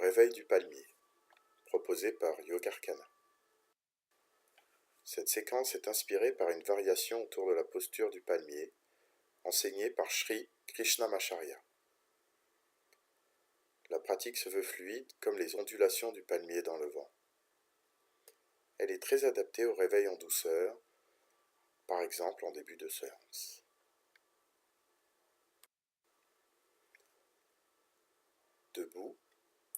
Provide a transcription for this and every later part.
réveil du palmier, proposé par Yogarkana. Cette séquence est inspirée par une variation autour de la posture du palmier, enseignée par Sri Krishnamacharya. La pratique se veut fluide comme les ondulations du palmier dans le vent. Elle est très adaptée au réveil en douceur, par exemple en début de séance. Debout,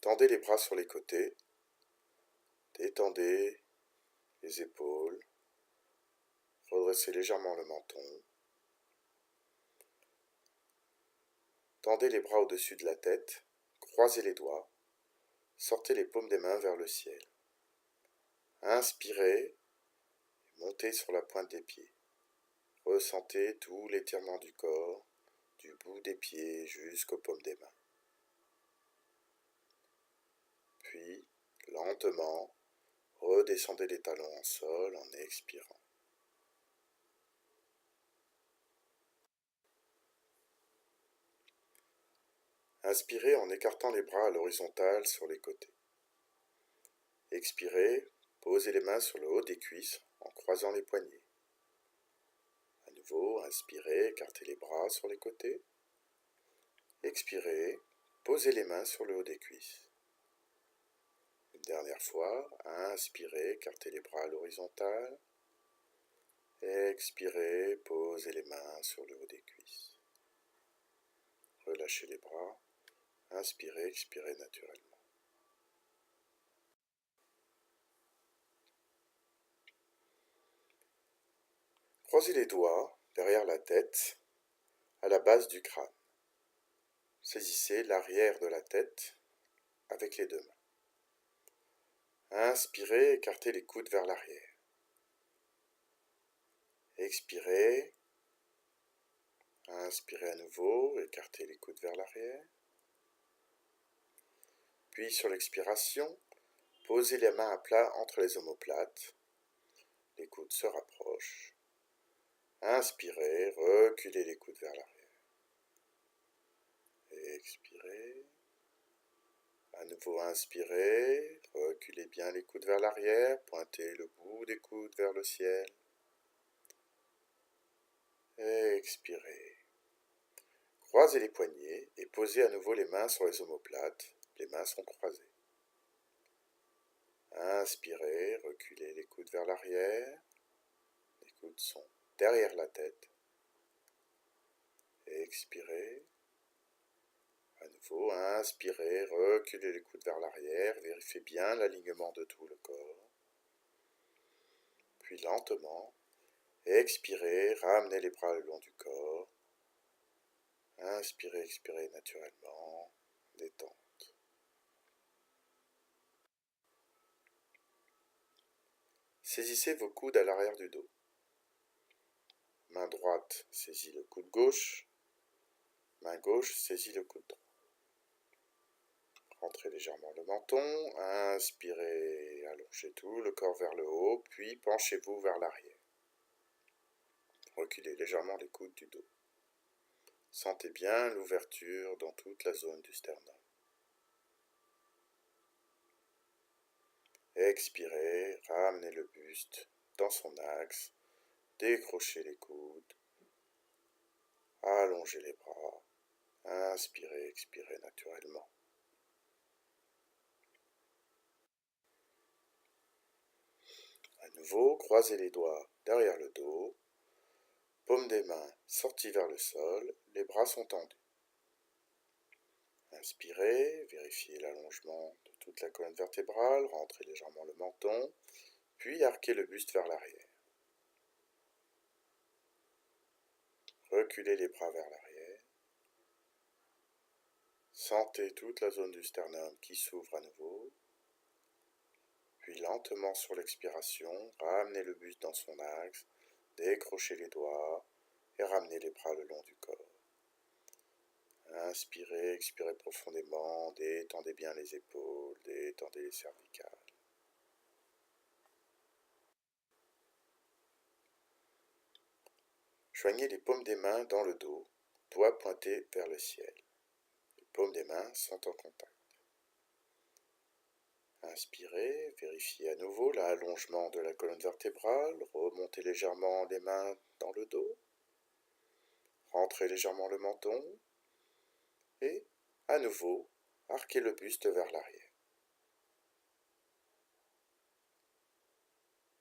tendez les bras sur les côtés, détendez les épaules, redressez légèrement le menton. Tendez les bras au-dessus de la tête, croisez les doigts, sortez les paumes des mains vers le ciel. Inspirez, montez sur la pointe des pieds. Ressentez tout l'étirement du corps, du bout des pieds jusqu'aux paumes des mains. Puis, lentement, redescendez les talons en sol en expirant. Inspirez en écartant les bras à l'horizontale sur les côtés. Expirez, posez les mains sur le haut des cuisses en croisant les poignets. À nouveau, inspirez, écartez les bras sur les côtés. Expirez, posez les mains sur le haut des cuisses. Une dernière fois, inspirez, écartez les bras à l'horizontale. Expirez, posez les mains sur le haut des cuisses. Relâchez les bras. Inspirez, expirez naturellement. Croisez les doigts derrière la tête, à la base du crâne. Saisissez l'arrière de la tête avec les deux mains. Inspirez, écartez les coudes vers l'arrière. Expirez. Inspirez à nouveau, écartez les coudes vers l'arrière. Puis sur l'expiration, posez les mains à plat entre les omoplates. Les coudes se rapprochent. Inspirez, reculez les coudes vers l'arrière. Expirez. À nouveau inspirez, reculez bien les coudes vers l'arrière, pointez le bout des coudes vers le ciel. Expirez. Croisez les poignets et posez à nouveau les mains sur les omoplates. Les mains sont croisées. Inspirez, reculez les coudes vers l'arrière. Les coudes sont derrière la tête. Expirez. À nouveau, inspirez, reculez les coudes vers l'arrière. Vérifiez bien l'alignement de tout le corps. Puis lentement, expirez, ramenez les bras le long du corps. Inspirez, expirez naturellement, détente. Saisissez vos coudes à l'arrière du dos. Main droite saisit le coude gauche, main gauche saisit le coude droit. Rentrez légèrement le menton, inspirez, allongez tout le corps vers le haut, puis penchez-vous vers l'arrière. Reculez légèrement les coudes du dos. Sentez bien l'ouverture dans toute la zone du sternum. Expirez, ramenez le buste dans son axe, décrochez les coudes, allongez les bras, inspirez, expirez naturellement. À nouveau, croisez les doigts derrière le dos, paumes des mains sorties vers le sol, les bras sont tendus. Inspirez, vérifiez l'allongement de toute la colonne vertébrale, rentrez légèrement le menton, puis arquez le buste vers l'arrière. Reculez les bras vers l'arrière. Sentez toute la zone du sternum qui s'ouvre à nouveau. Puis lentement sur l'expiration, ramenez le buste dans son axe, décrochez les doigts et ramenez les bras le long du corps. Inspirez, expirez profondément, détendez bien les épaules, détendez les cervicales. Joignez les paumes des mains dans le dos, doigts pointés vers le ciel. Les paumes des mains sont en contact. Inspirez, vérifiez à nouveau l'allongement de la colonne vertébrale, remontez légèrement les mains dans le dos, rentrez légèrement le menton et, à nouveau, arquez le buste vers l'arrière.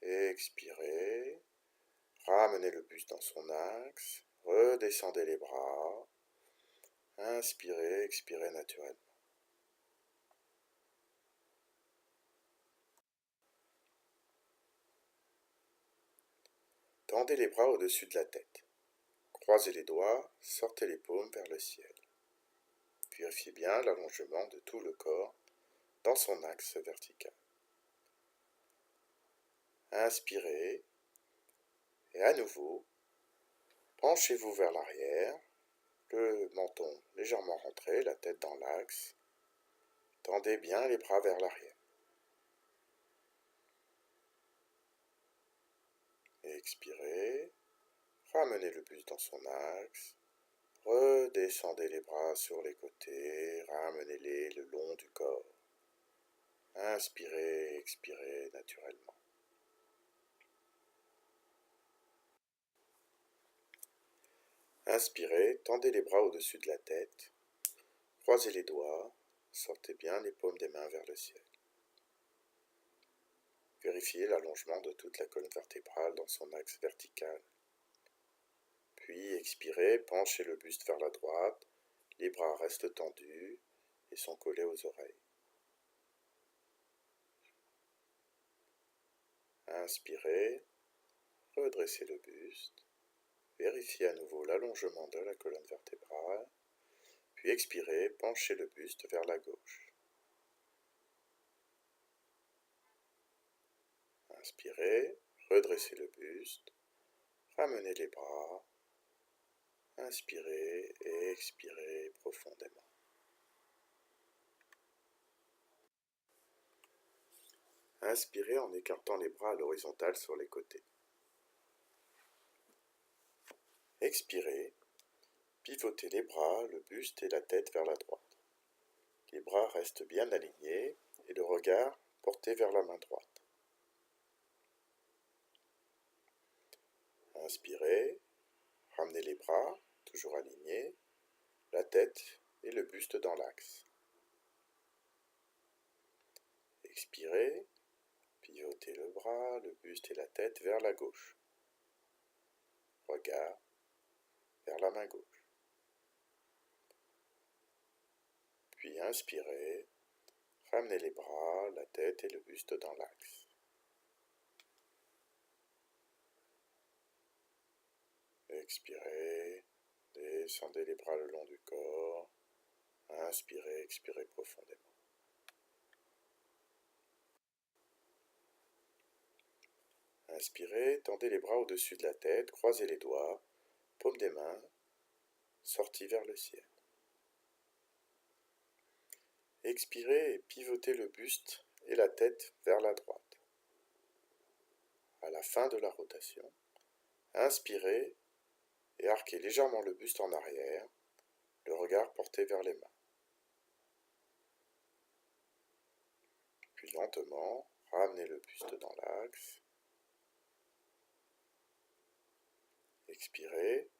Expirez, ramenez le buste dans son axe, redescendez les bras, inspirez, expirez naturellement. Tendez les bras au-dessus de la tête. Croisez les doigts, sortez les paumes vers le ciel. Vérifiez bien l'allongement de tout le corps dans son axe vertical. Inspirez et à nouveau, penchez-vous vers l'arrière, le menton légèrement rentré, la tête dans l'axe. Tendez bien les bras vers l'arrière. Expirez, ramenez le buste dans son axe, redescendez les bras sur les côtés, ramenez-les le long du corps. Inspirez, expirez naturellement. Inspirez, tendez les bras au-dessus de la tête, croisez les doigts, sortez bien les paumes des mains vers le ciel. Vérifiez l'allongement de toute la colonne vertébrale dans son axe vertical. Puis expirez, penchez le buste vers la droite, les bras restent tendus et sont collés aux oreilles. Inspirez, redressez le buste, vérifiez à nouveau l'allongement de la colonne vertébrale, puis expirez, penchez le buste vers la gauche. Inspirez, redressez le buste, ramenez les bras, inspirez et expirez profondément. Inspirez en écartant les bras à l'horizontale sur les côtés. Expirez, pivotez les bras, le buste et la tête vers la droite. Les bras restent bien alignés et le regard porté vers la main droite. Inspirez, ramenez les bras, toujours alignés, la tête et le buste dans l'axe. Expirez, pivotez le bras, le buste et la tête vers la gauche. Regard vers la main gauche. Puis inspirez, ramenez les bras, la tête et le buste dans l'axe. Expirez, descendez les bras le long du corps. Inspirez, expirez profondément. Inspirez, tendez les bras au-dessus de la tête, croisez les doigts, paume des mains, sortis vers le ciel. Expirez et pivotez le buste et la tête vers la droite. À la fin de la rotation, inspirez et arquez légèrement le buste en arrière, le regard porté vers les mains. Puis lentement, ramenez le buste dans l'axe. Expirez,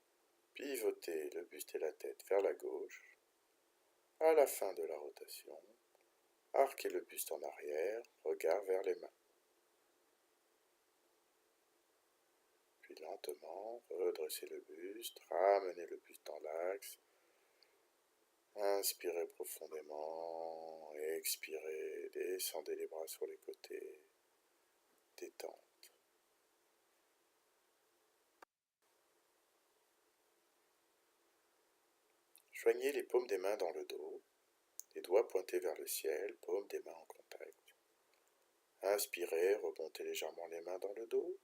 pivotez le buste et la tête vers la gauche. À la fin de la rotation, arquez le buste en arrière, regard vers les mains. Puis lentement, redressez le buste, ramenez le buste dans l'axe. Inspirez profondément, expirez, descendez les bras sur les côtés, détente. Joignez les paumes des mains dans le dos, les doigts pointés vers le ciel, paumes des mains en contact. Inspirez, remontez légèrement les mains dans le dos.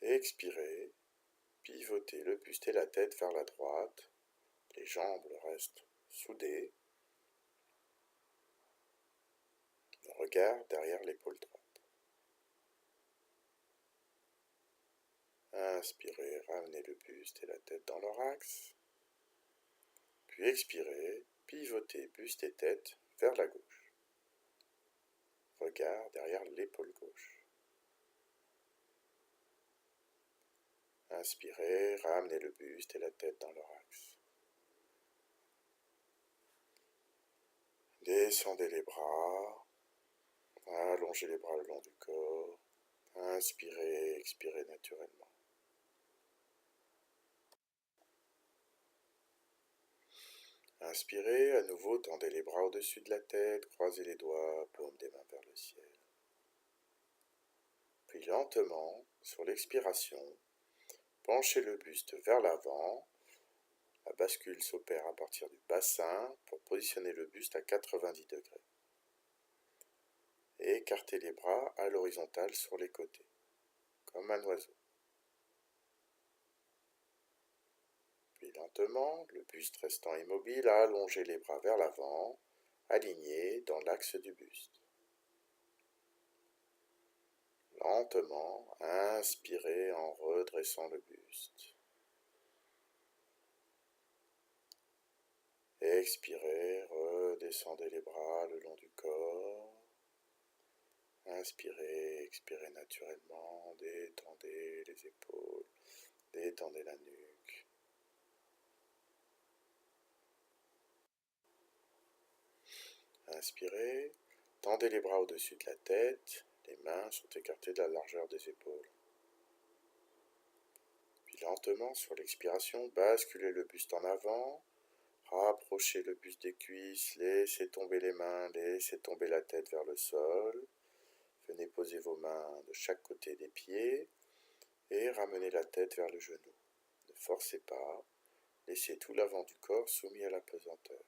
Expirez, pivotez le buste et la tête vers la droite, les jambes restent soudées, le regard derrière l'épaule droite. Inspirez, ramenez le buste et la tête dans leur axe. Puis expirez, pivotez buste et tête vers la gauche. regard derrière l'épaule gauche. Inspirez, ramenez le buste et la tête dans leur axe. Descendez les bras, allongez les bras le long du corps. Inspirez, expirez naturellement. Inspirez, à nouveau, tendez les bras au-dessus de la tête, croisez les doigts, paume des mains vers le ciel. Puis lentement, sur l'expiration, penchez le buste vers l'avant. La bascule s'opère à partir du bassin pour positionner le buste à 90 degrés. Et écartez les bras à l'horizontale sur les côtés, comme un oiseau. Puis lentement, le buste restant immobile, allongez les bras vers l'avant, alignés dans l'axe du buste. Lentement, inspirez en redressant le buste. Expirez, redescendez les bras le long du corps. Inspirez, expirez naturellement, détendez les épaules, détendez la nuque. Inspirez, tendez les bras au-dessus de la tête, les mains sont écartées de la largeur des épaules. Puis lentement, sur l'expiration, basculez le buste en avant, rapprochez le buste des cuisses, laissez tomber les mains, laissez tomber la tête vers le sol. Venez poser vos mains de chaque côté des pieds et ramenez la tête vers le genou. Ne forcez pas, laissez tout l'avant du corps soumis à la pesanteur.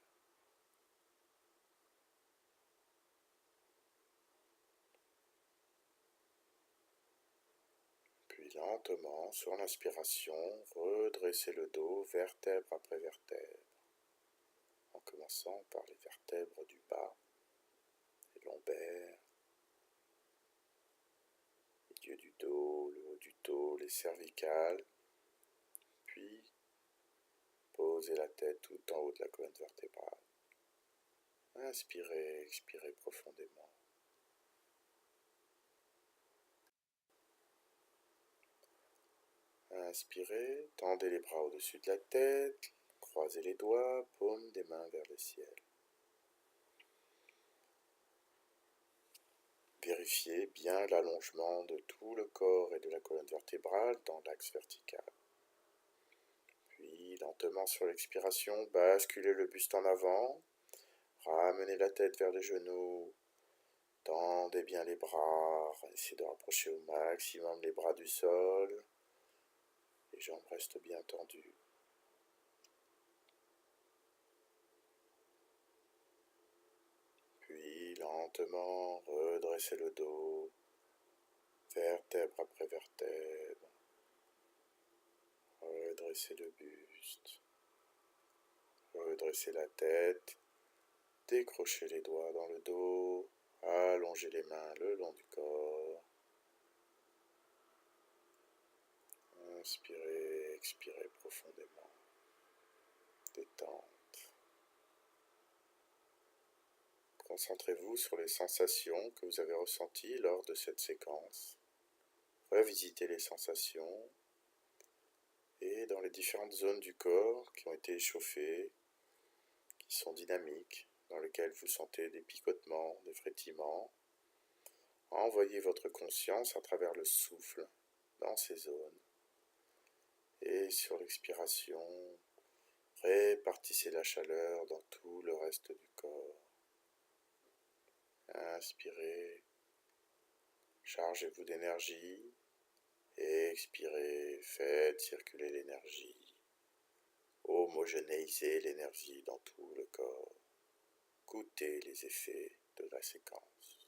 Puis lentement, sur l'inspiration, redressez le dos vertèbre après vertèbre, en commençant par les vertèbres du bas, les lombaires, milieu du dos, le haut du dos, les cervicales, puis posez la tête tout en haut de la colonne vertébrale. Inspirez, expirez profondément. Inspirez, tendez les bras au-dessus de la tête, croisez les doigts, paume des mains vers le ciel. Vérifiez bien l'allongement de tout le corps et de la colonne vertébrale dans l'axe vertical. Puis, lentement sur l'expiration, basculez le buste en avant, ramenez la tête vers les genoux, tendez bien les bras, essayez de rapprocher au maximum les bras du sol, les jambes restent bien tendues. Puis, lentement, redressez le dos, vertèbre après vertèbre. Redressez le buste. Redressez la tête. Décrochez les doigts dans le dos. Allongez les mains le long du corps. Inspirez, expirez profondément. Détente. Concentrez-vous sur les sensations que vous avez ressenties lors de cette séquence. Revisitez les sensations et dans les différentes zones du corps qui ont été échauffées, qui sont dynamiques, dans lesquelles vous sentez des picotements, des frétillements. Envoyez votre conscience à travers le souffle dans ces zones. Et sur l'expiration, répartissez la chaleur dans tout le reste du corps. Inspirez, chargez-vous d'énergie. Expirez, faites circuler l'énergie. Homogénéisez l'énergie dans tout le corps. Goûtez les effets de la séquence.